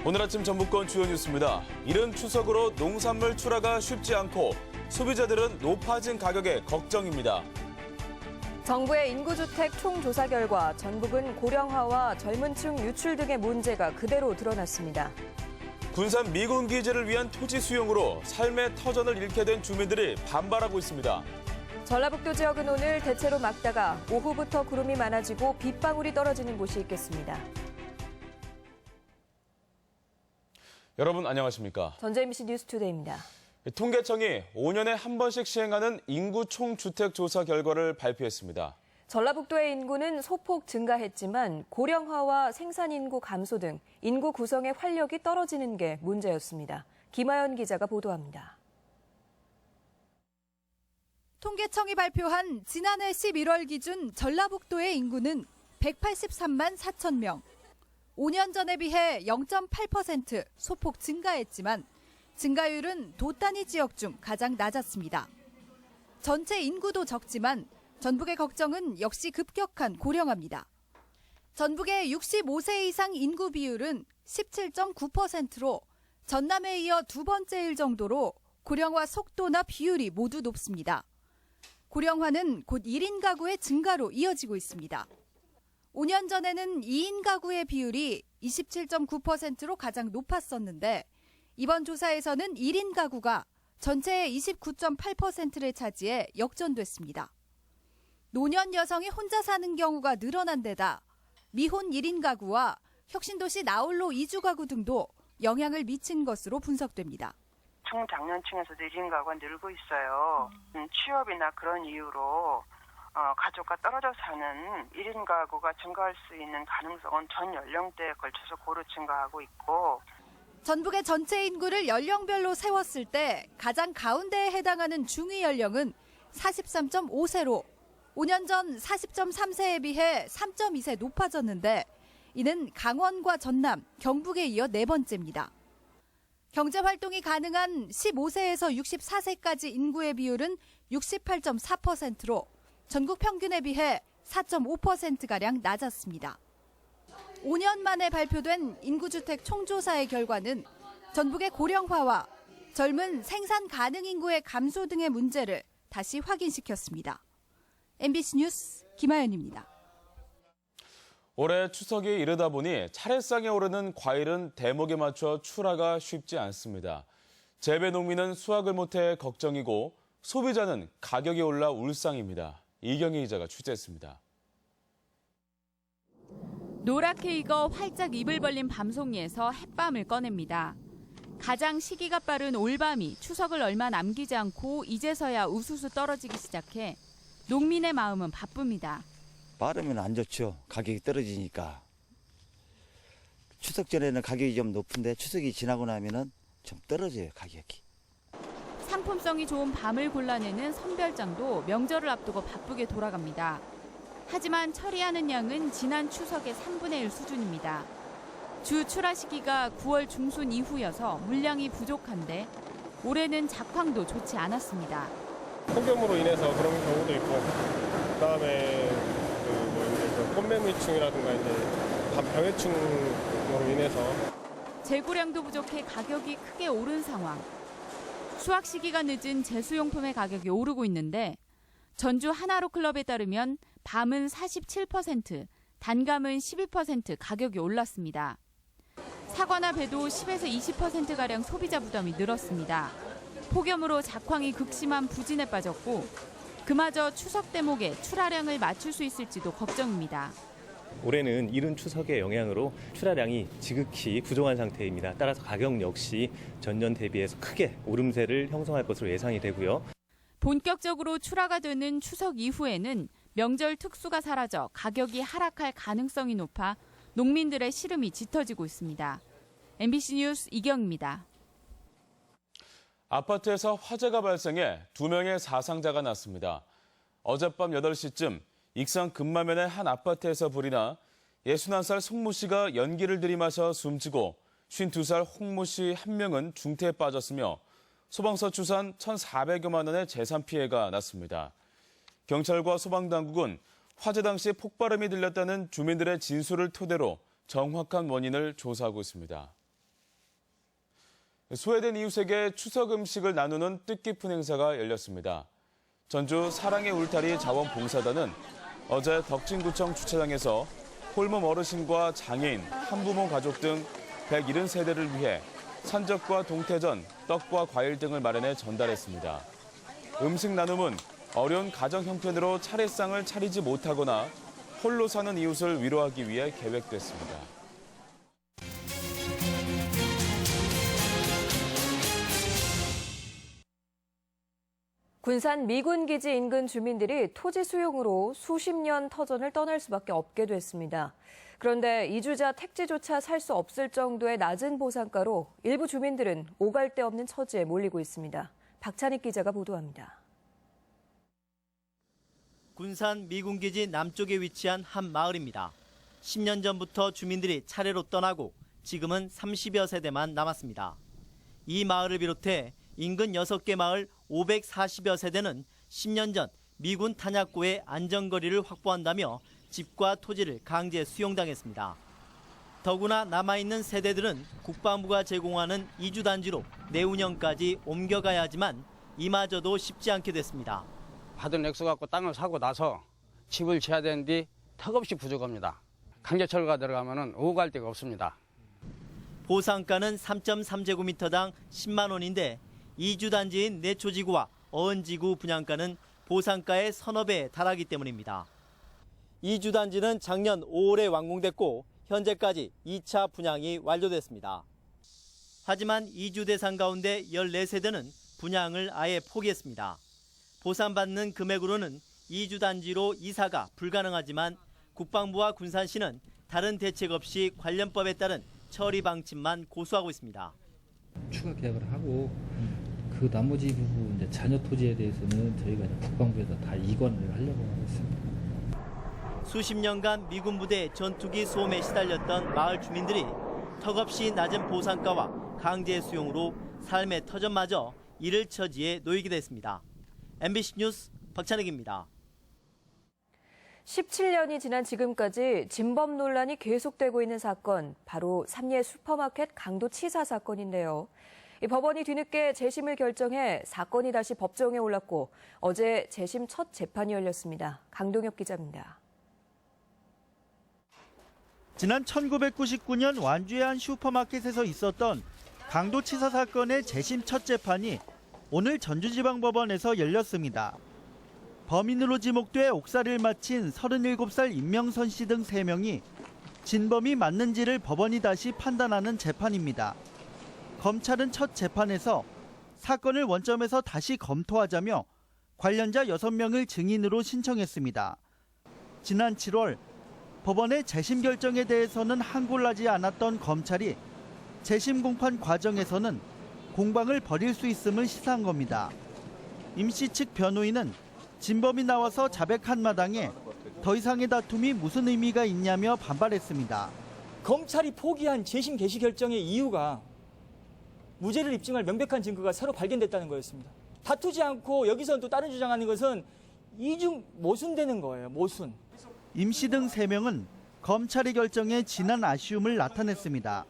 오늘 아침 전북권 주요 뉴스입니다. 이른 추석으로 농산물 출하가 쉽지 않고 소비자들은 높아진 가격에 걱정입니다. 정부의 인구주택 총조사 결과 전북은 고령화와 젊은 층 유출 등의 문제가 그대로 드러났습니다. 군산 미군 기지를 위한 토지 수용으로 삶의 터전을 잃게 된 주민들이 반발하고 있습니다. 전라북도 지역은 오늘 대체로 맑다가 오후부터 구름이 많아지고 빗방울이 떨어지는 곳이 있겠습니다. 여러분 안녕하십니까? 전주 MBC 뉴스투데이입니다. 통계청이 5년에 한 번씩 시행하는 인구 총주택 조사 결과를 발표했습니다. 전라북도의 인구는 소폭 증가했지만 고령화와 생산 인구 감소 등 인구 구성의 활력이 떨어지는 게 문제였습니다. 김하연 기자가 보도합니다. 통계청이 발표한 지난해 11월 기준 전라북도의 인구는 183만 4천 명. 5년 전에 비해 0.8% 소폭 증가했지만 증가율은 도 단위 지역 중 가장 낮았습니다. 전체 인구도 적지만 전북의 걱정은 역시 급격한 고령화입니다. 전북의 65세 이상 인구 비율은 17.9%로 전남에 이어 두 번째일 정도로 고령화 속도나 비율이 모두 높습니다. 고령화는 곧 1인 가구의 증가로 이어지고 있습니다. 5년 전에는 2인 가구의 비율이 27.9%로 가장 높았었는데 이번 조사에서는 1인 가구가 전체의 29.8%를 차지해 역전됐습니다. 노년 여성이 혼자 사는 경우가 늘어난 데다 미혼 1인 가구와 혁신도시 나홀로 이주 가구 등도 영향을 미친 것으로 분석됩니다. 중장년층에서도 1인 가구가 늘고 있어요. 취업이나 그런 이유로 가족과 떨어져 사는 1인 가구가 증가할 수 있는 가능성은 전 연령대에 걸쳐서 고루 증가하고 있고 전북의 전체 인구를 연령별로 세웠을 때 가장 가운데에 해당하는 중위 연령은 43.5세로 5년 전 40.3세에 비해 3.2세 높아졌는데 이는 강원과 전남, 경북에 이어 네 번째입니다. 경제활동이 가능한 15세에서 64세까지 인구의 비율은 68.4%로 전국 평균에 비해 4.5%가량 낮았습니다. 5년 만에 발표된 인구주택 총조사의 결과는 전북의 고령화와 젊은 생산 가능 인구의 감소 등의 문제를 다시 확인시켰습니다. MBC 뉴스 김하연입니다. 올해 추석이 이르다 보니 차례상에 오르는 과일은 대목에 맞춰 출하가 쉽지 않습니다. 재배 농민은 수확을 못해 걱정이고 소비자는 가격이 올라 울상입니다. 이경희 기자가 취재했습니다. 노랗게 익어 활짝 입을 벌린 밤송이에서 햇밤을 꺼냅니다. 가장 시기가 빠른 올밤이 추석을 얼마 남기지 않고 이제서야 우수수 떨어지기 시작해 농민의 마음은 바쁩니다. 빠르면 안 좋죠. 가격이 떨어지니까. 추석 전에는 가격이 좀 높은데 추석이 지나고 나면은 좀 떨어져요, 가격이. 상품성이 좋은 밤을 골라내는 선별장도 명절을 앞두고 바쁘게 돌아갑니다. 하지만 처리하는 양은 지난 추석의 3분의 1 수준입니다. 주 출하 시기가 9월 중순 이후여서 물량이 부족한데 올해는 작황도 좋지 않았습니다. 폭염으로 인해서 그런 경우도 있고 그다음에 꽃매무충이라든가 이제 병해충으로 인해서 재고량도 부족해 가격이 크게 오른 상황. 수확 시기가 늦은 제수용품의 가격이 오르고 있는데 전주 하나로클럽에 따르면 밤은 47%, 단감은 12% 가격이 올랐습니다. 사과나 배도 10에서 20%가량 소비자 부담이 늘었습니다. 폭염으로 작황이 극심한 부진에 빠졌고 그마저 추석 대목에 출하량을 맞출 수 있을지도 걱정입니다. 올해는 이른 추석의 영향으로 출하량이 지극히 부족한 상태입니다. 따라서 가격 역시 전년 대비해서 크게 오름세를 형성할 것으로 예상이 되고요. 본격적으로 출하가 되는 추석 이후에는 명절 특수가 사라져 가격이 하락할 가능성이 높아 농민들의 시름이 짙어지고 있습니다. MBC 뉴스 이경입니다. 아파트에서 화재가 발생해 2명의 사상자가 났습니다. 어젯밤 8시쯤 익산 금마면의 한 아파트에서 불이 나 61살 송모 씨가 연기를 들이마셔 숨지고 52살 홍모 씨 1명은 중태에 빠졌으며 소방서 추산 1,400여만 원의 재산 피해가 났습니다. 경찰과 소방당국은 화재 당시 폭발음이 들렸다는 주민들의 진술을 토대로 정확한 원인을 조사하고 있습니다. 소외된 이웃에게 추석 음식을 나누는 뜻깊은 행사가 열렸습니다. 전주 사랑의 울타리 자원봉사단은 어제 덕진구청 주차장에서 홀몸 어르신과 장애인, 한부모 가족 등 170세대를 위해 산적과 동태전, 떡과 과일 등을 마련해 전달했습니다. 음식 나눔은 어려운 가정 형편으로 차례상을 차리지 못하거나 홀로 사는 이웃을 위로하기 위해 계획됐습니다. 군산 미군기지 인근 주민들이 토지 수용으로 수십 년 터전을 떠날 수밖에 없게 됐습니다. 그런데 이주자 택지조차 살 수 없을 정도의 낮은 보상가로 일부 주민들은 오갈 데 없는 처지에 몰리고 있습니다. 박찬익 기자가 보도합니다. 군산 미군기지 남쪽에 위치한 한 마을입니다. 10년 전부터 주민들이 차례로 떠나고 지금은 30여 세대만 남았습니다. 이 마을을 비롯해 인근 6개 마을 540여 세대는 10년 전 미군 탄약고의 안전거리를 확보한다며 집과 토지를 강제 수용당했습니다. 더구나 남아있는 세대들은 국방부가 제공하는 이주단지로 내후년까지 옮겨가야 하지만 이마저도 쉽지 않게 됐습니다. 받은 액수 갖고 땅을 사고 나서 집을 지어야 되는데 턱없이 부족합니다. 강제철거가 들어가면 오갈 데가 없습니다. 보상가는 3.3제곱미터당 10만 원인데 이주단지인 내초지구와 어은지구 분양가는 보상가의 서너 배에 달하기 때문입니다. 이주단지는 작년 5월에 완공됐고 현재까지 2차 분양이 완료됐습니다. 하지만 이주 대상 가운데 14세대는 분양을 아예 포기했습니다. 보상받는 금액으로는 이주단지로 이사가 불가능하지만 국방부와 군산시는 다른 대책 없이 관련법에 따른 처리 방침만 고수하고 있습니다. 추가 계약을 하고 그 나머지 부분 이제 잔여 토지에 대해서는 저희가 국방부에서 다 이관을 하려고 하고 있습니다. 수십 년간 미군 부대 전투기 소음에 시달렸던 마을 주민들이 턱없이 낮은 보상가와 강제 수용으로 삶의 터전마저 잃을 처지에 놓이게 됐습니다. MBC 뉴스 박찬익입니다. 17년이 지난 지금까지 진범 논란이 계속되고 있는 사건, 바로 삼예 슈퍼마켓 강도치사 사건인데요. 이 법원이 뒤늦게 재심을 결정해 사건이 다시 법정에 올랐고 어제 재심 첫 재판이 열렸습니다. 강동혁 기자입니다. 지난 1999년 완주의 한 슈퍼마켓에서 있었던 강도치사 사건의 재심 첫 재판이 오늘 전주지방법원에서 열렸습니다. 범인으로 지목돼 옥살이를 마친 37살 임명선 씨 등 3명이 진범이 맞는지를 법원이 다시 판단하는 재판입니다. 검찰은 첫 재판에서 사건을 원점에서 다시 검토하자며 관련자 6명을 증인으로 신청했습니다. 지난 7월 법원의 재심 결정에 대해서는 항고하지 않았던 검찰이 재심 공판 과정에서는 공방을 벌일 수 있음을 시사한 겁니다. 임 씨 측 변호인은 진범이 나와서 자백한 마당에 더 이상의 다툼이 무슨 의미가 있냐며 반발했습니다. 검찰이 포기한 재심 개시 결정의 이유가 무죄를 입증할 명백한 증거가 새로 발견됐다는 거였습니다. 다투지 않고 여기서는 또 다른 주장하는 것은 이중 모순되는 거예요. 모순. 임 씨 등 3명은 검찰의 결정에 진한 아쉬움을 나타냈습니다.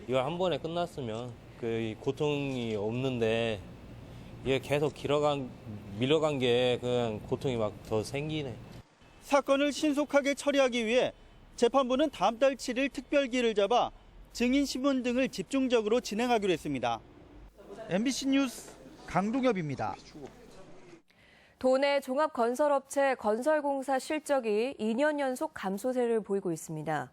이거 한 번에 끝났으면 그 고통이 없는데 이게 계속 밀어간 게 그냥 고통이 막 더 생기네. 사건을 신속하게 처리하기 위해 재판부는 다음 달 7일 특별기를 잡아 증인 신문 등을 집중적으로 진행하기로 했습니다. MBC 뉴스 강동엽입니다. 도내 종합건설업체 건설공사 실적이 2년 연속 감소세를 보이고 있습니다.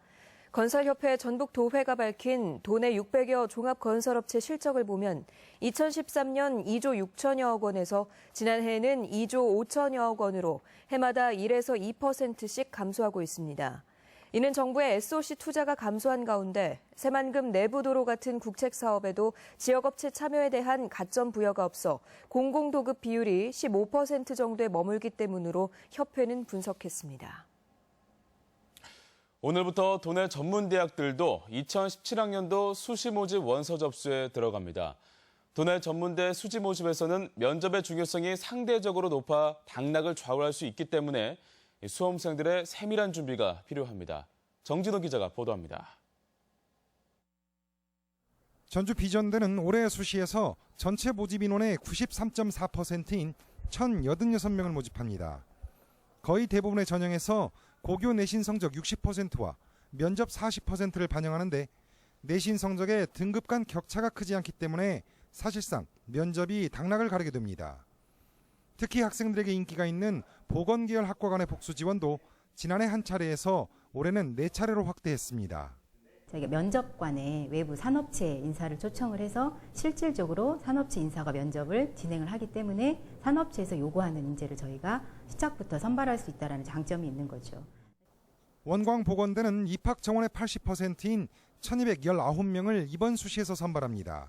건설협회 전북도회가 밝힌 도내 600여 종합건설업체 실적을 보면 2013년 2조 6천여억 원에서 지난해에는 2조 5천여억 원으로 해마다 1에서 2%씩 감소하고 있습니다. 이는 정부의 SOC 투자가 감소한 가운데 새만금 내부도로 같은 국책 사업에도 지역업체 참여에 대한 가점 부여가 없어 공공도급 비율이 15% 정도에 머물기 때문으로 협회는 분석했습니다. 오늘부터 도내 전문대학들도 2017학년도 수시 모집 원서 접수에 들어갑니다. 도내 전문대 수시 모집에서는 면접의 중요성이 상대적으로 높아 당락을 좌우할 수 있기 때문에 수험생들의 세밀한 준비가 필요합니다. 정진호 기자가 보도합니다. 전주 비전대는 올해 수시에서 전체 모집 인원의 93.4%인 1,086명을 모집합니다. 거의 대부분의 전형에서 고교 내신 성적 60%와 면접 40%를 반영하는데 내신 성적의 등급 간 격차가 크지 않기 때문에 사실상 면접이 당락을 가르게 됩니다. 특히 학생들에게 인기가 있는 보건계열 학과 간의 복수 지원도 지난해 한 차례에서 올해는 4차례로 확대했습니다. 저희가 면접관에 외부 산업체 인사를 초청을 해서 실질적으로 산업체 인사가 면접을 진행을 하기 때문에 산업체에서 요구하는 인재를 저희가 시작부터 선발할 수 있다는 장점이 있는 거죠. 원광보건대는 입학 정원의 80%인 1,219명을 이번 수시에서 선발합니다.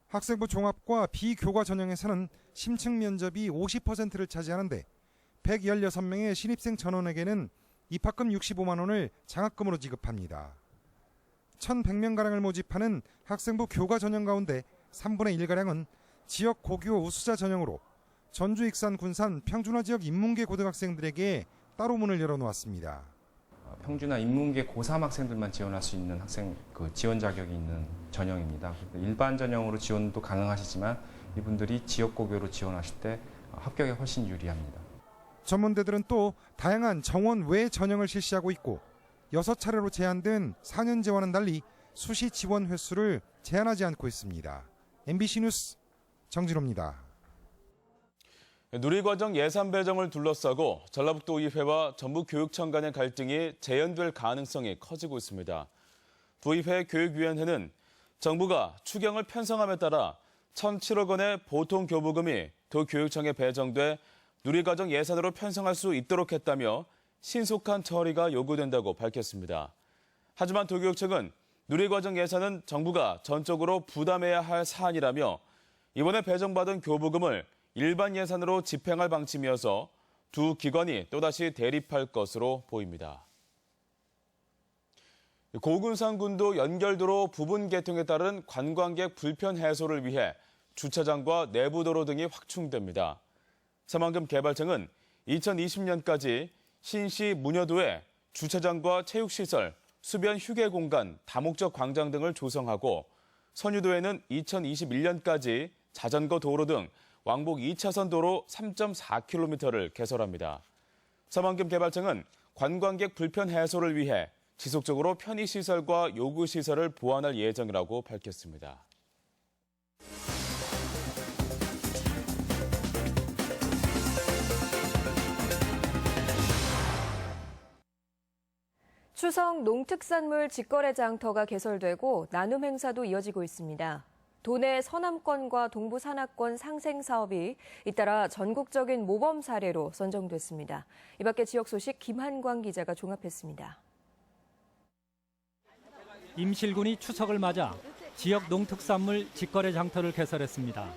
학생부 종합과 비교과 전형에서는 심층 면접이 50%를 차지하는데 116명의 신입생 전원에게는 입학금 65만 원을 장학금으로 지급합니다. 1,100명가량을 모집하는 학생부 교과 전형 가운데 3분의 1가량은 지역 고교 우수자 전형으로 전주, 익산, 군산, 평준화 지역 인문계 고등학생들에게 따로 문을 열어놓았습니다. 평준화 인문계 고3 학생들만 지원할 수 있는 지원 자격이 있는 전형입니다. 일반 전형으로 지원도 가능하시지만 이분들이 지역 고교로 지원하실 때 합격에 훨씬 유리합니다. 전문대들은 또 다양한 정원 외 전형을 실시하고 있고 6차례로 제한된 4년제와는 달리 수시 지원 횟수를 제한하지 않고 있습니다. MBC 뉴스 정진호입니다. 누리과정 예산 배정을 둘러싸고 전라북도의회와 전북교육청 간의 갈등이 재연될 가능성이 커지고 있습니다. 부의회 교육위원회는 정부가 추경을 편성함에 따라 1,007억 원의 보통교부금이 도교육청에 배정돼 누리과정 예산으로 편성할 수 있도록 했다며 신속한 처리가 요구된다고 밝혔습니다. 하지만 도교육청은 누리과정 예산은 정부가 전적으로 부담해야 할 사안이라며 이번에 배정받은 교부금을 일반 예산으로 집행할 방침이어서 두 기관이 또다시 대립할 것으로 보입니다. 고군산군도 연결도로 부분 개통에 따른 관광객 불편 해소를 위해 주차장과 내부도로 등이 확충됩니다. 새만금 개발청은 2020년까지 신시 문여도에 주차장과 체육시설, 수변 휴게 공간, 다목적 광장 등을 조성하고 선유도에는 2021년까지 자전거 도로 등 왕복 2차선 도로 3.4km를 개설합니다. 새만금 개발청은 관광객 불편 해소를 위해 지속적으로 편의시설과 요구시설을 보완할 예정이라고 밝혔습니다. 추석 농특산물 직거래 장터가 개설되고 나눔 행사도 이어지고 있습니다. 도내 서남권과 동부 산하권 상생 사업이 잇따라 전국적인 모범 사례로 선정됐습니다. 이 밖에 지역 소식 김한광 기자가 종합했습니다. 임실군이 추석을 맞아 지역 농특산물 직거래 장터를 개설했습니다.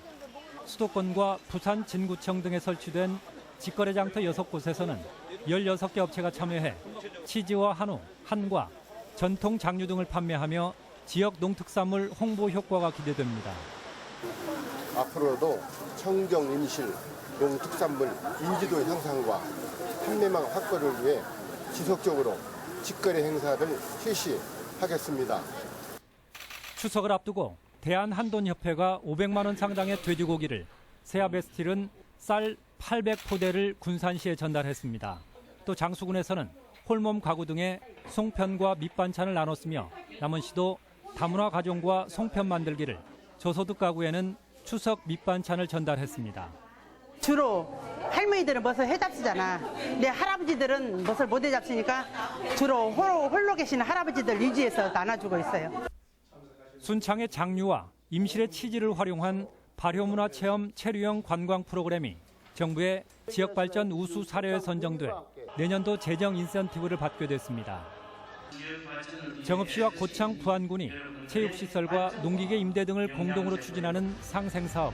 수도권과 부산 진구청 등에 설치된 직거래 장터 6곳에서는 16개 업체가 참여해 치즈와 한우, 한과, 전통 장류 등을 판매하며 지역 농특산물 홍보 효과가 기대됩니다. 앞으로도 청정 임실 농특산물 인지도 향상과 판매망 확보를 위해 지속적으로 직거래 행사를 실시하겠습니다. 추석을 앞두고 대한한돈협회가 500만 원 상당의 돼지고기를, 세아베스틸은 쌀 800포대를 군산시에 전달했습니다. 또 장수군에서는 홀몸 가구 등의 송편과 밑반찬을 나눴으며 남원시도 다문화 가정과 송편 만들기를, 저소득 가구에는 추석 밑반찬을 전달했습니다. 주로 할머니들은 멋을 해잡수잖아. 근데 할아버지들은 멋을 못 해잡수니까 주로 홀로 계시는 할아버지들 위주해서 나눠주고 있어요. 순창의 장류와 임실의 치즈를 활용한 발효문화 체험 체류형 관광 프로그램이 정부의 지역발전 우수 사례에 선정돼 내년도 재정 인센티브를 받게 됐습니다. 정읍시와 고창 부안군이 체육시설과 농기계 임대 등을 공동으로 추진하는 상생사업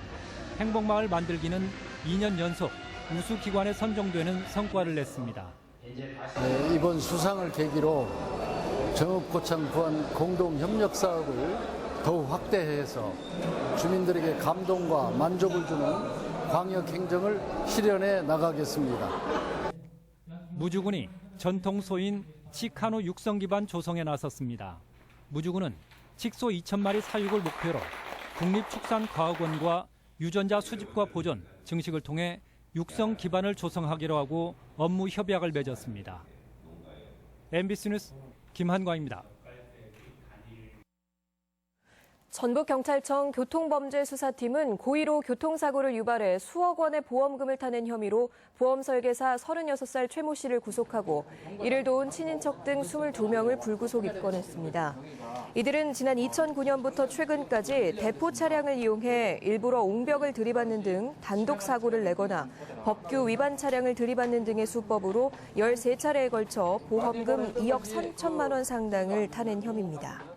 행복마을 만들기는 2년 연속 우수기관에 선정되는 성과를 냈습니다. 이번 수상을 계기로 정읍 고창 부안 공동협력사업을 더욱 확대해서 주민들에게 감동과 만족을 주는 광역행정을 실현해 나가겠습니다. 무주군이 전통소인 치카누 육성 기반 조성에 나섰습니다. 무주군은 칙소 2,000마리 사육을 목표로 국립축산과학원과 유전자 수집과 보존, 증식을 통해 육성 기반을 조성하기로 하고 업무 협약을 맺었습니다. MBC 뉴스 김한광입니다. 전북경찰청 교통범죄수사팀은 고의로 교통사고를 유발해 수억 원의 보험금을 타낸 혐의로 보험 설계사 36살 최모 씨를 구속하고 이를 도운 친인척 등 22명을 불구속 입건했습니다. 이들은 지난 2009년부터 최근까지 대포 차량을 이용해 일부러 옹벽을 들이받는 등 단독 사고를 내거나 법규 위반 차량을 들이받는 등의 수법으로 13차례에 걸쳐 보험금 2억 3천만 원 상당을 타낸 혐의입니다.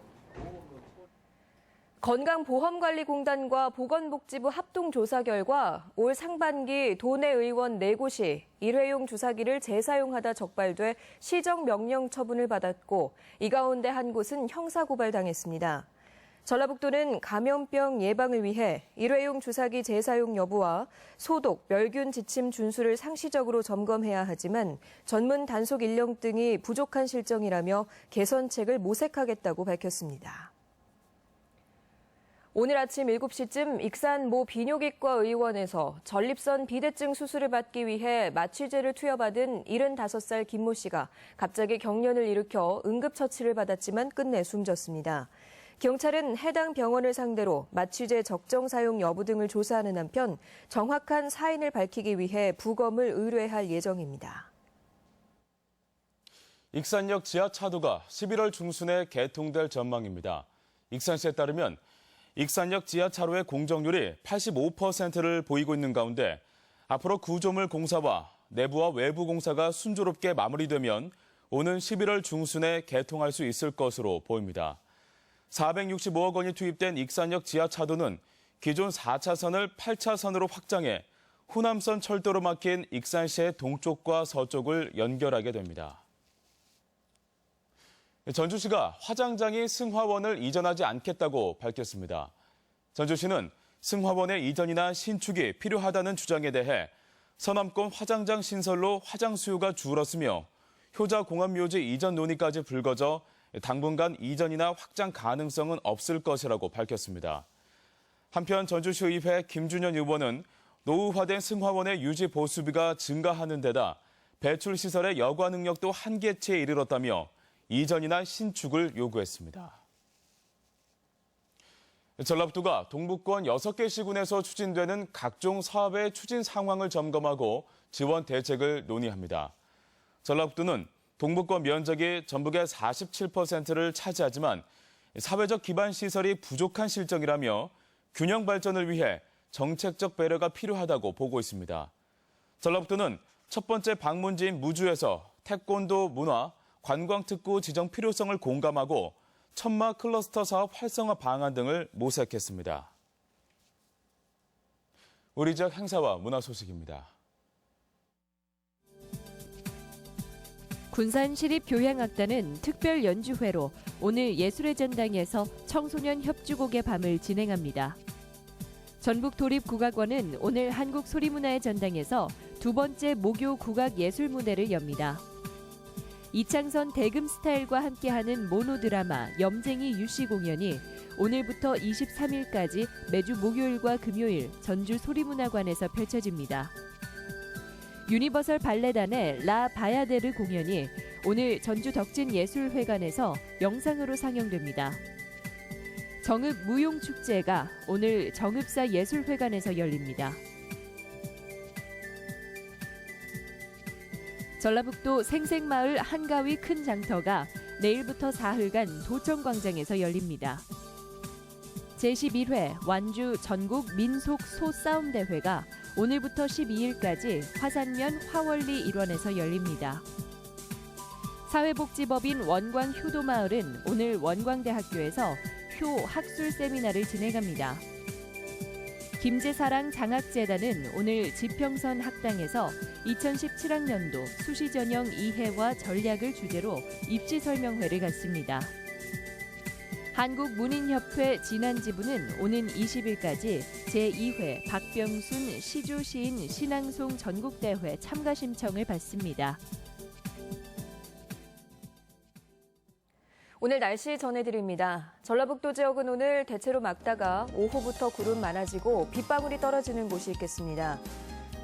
건강보험관리공단과 보건복지부 합동조사 결과 올 상반기 도내 의원 4곳이 일회용 주사기를 재사용하다 적발돼 시정명령 처분을 받았고 이 가운데 한 곳은 형사고발당했습니다. 전라북도는 감염병 예방을 위해 일회용 주사기 재사용 여부와 소독, 멸균 지침 준수를 상시적으로 점검해야 하지만 전문 단속 인력 등이 부족한 실정이라며 개선책을 모색하겠다고 밝혔습니다. 오늘 아침 7시쯤 익산 모 비뇨기과 의원에서 전립선 비대증 수술을 받기 위해 마취제를 투여받은 75살 김모 씨가 갑자기 경련을 일으켜 응급처치를 받았지만 끝내 숨졌습니다. 경찰은 해당 병원을 상대로 마취제 적정 사용 여부 등을 조사하는 한편 정확한 사인을 밝히기 위해 부검을 의뢰할 예정입니다. 익산역 지하차도가 11월 중순에 개통될 전망입니다. 익산시에 따르면 익산역 지하차로의 공정률이 85%를 보이고 있는 가운데 앞으로 구조물 공사와 내부와 외부 공사가 순조롭게 마무리되면 오는 11월 중순에 개통할 수 있을 것으로 보입니다. 465억 원이 투입된 익산역 지하차도는 기존 4차선을 8차선으로 확장해 호남선 철도로 막힌 익산시의 동쪽과 서쪽을 연결하게 됩니다. 전주시가 화장장이 승화원을 이전하지 않겠다고 밝혔습니다. 전주시는 승화원의 이전이나 신축이 필요하다는 주장에 대해 서남권 화장장 신설로 화장 수요가 줄었으며 효자공원묘지 이전 논의까지 불거져 당분간 이전이나 확장 가능성은 없을 것이라고 밝혔습니다. 한편 전주시의회 김준현 의원은 노후화된 승화원의 유지 보수비가 증가하는 데다 배출 시설의 여과 능력도 한계치에 이르렀다며 이전이나 신축을 요구했습니다. 전라북도가 동북권 6개 시군에서 추진되는 각종 사업의 추진 상황을 점검하고 지원 대책을 논의합니다. 전라북도는 동북권 면적이 전북의 47%를 차지하지만 사회적 기반 시설이 부족한 실정이라며 균형 발전을 위해 정책적 배려가 필요하다고 보고 있습니다. 전라북도는 첫 번째 방문지인 무주에서 태권도 문화, 관광특구 지정 필요성을 공감하고 천마 클러스터 사업 활성화 방안 등을 모색했습니다. 우리 지역 행사와 문화 소식입니다. 군산시립교향악단은 특별 연주회로 오늘 예술의 전당에서 청소년 협주곡의 밤을 진행합니다. 전북도립국악원은 오늘 한국소리문화의 전당에서 두 번째 목요 국악 예술 무대를 엽니다. 이창선 대금스타일과 함께하는 모노드라마 염쟁이 유씨 공연이 오늘부터 23일까지 매주 목요일과 금요일 전주 소리문화관에서 펼쳐집니다. 유니버설 발레단의 라 바야데르 공연이 오늘 전주 덕진예술회관에서 영상으로 상영됩니다. 정읍 무용축제가 오늘 정읍사 예술회관에서 열립니다. 전라북도 생생마을 한가위 큰 장터가 내일부터 사흘간 도청광장에서 열립니다. 제11회 완주 전국 민속 소싸움대회가 오늘부터 12일까지 화산면 화월리 일원에서 열립니다. 사회복지법인 원광효도마을은 오늘 원광대학교에서 효 학술 세미나를 진행합니다. 김제사랑 장학재단은 오늘 지평선 학당에서 2017학년도 수시전형 이해와 전략을 주제로 입시 설명회를 갖습니다. 한국문인협회 진안지부는 오는 20일까지 제2회 박병순 시주시인 신앙송 전국대회 참가 신청을 받습니다. 오늘 날씨 전해드립니다. 전라북도 지역은 오늘 대체로 맑다가 오후부터 구름 많아지고 빗방울이 떨어지는 곳이 있겠습니다.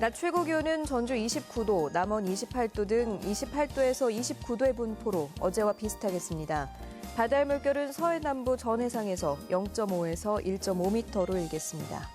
낮 최고 기온은 전주 29도, 남원 28도 등 28도에서 29도의 분포로 어제와 비슷하겠습니다. 바다의 물결은 서해 남부 전 해상에서 0.5에서 1.5m로 일겠습니다.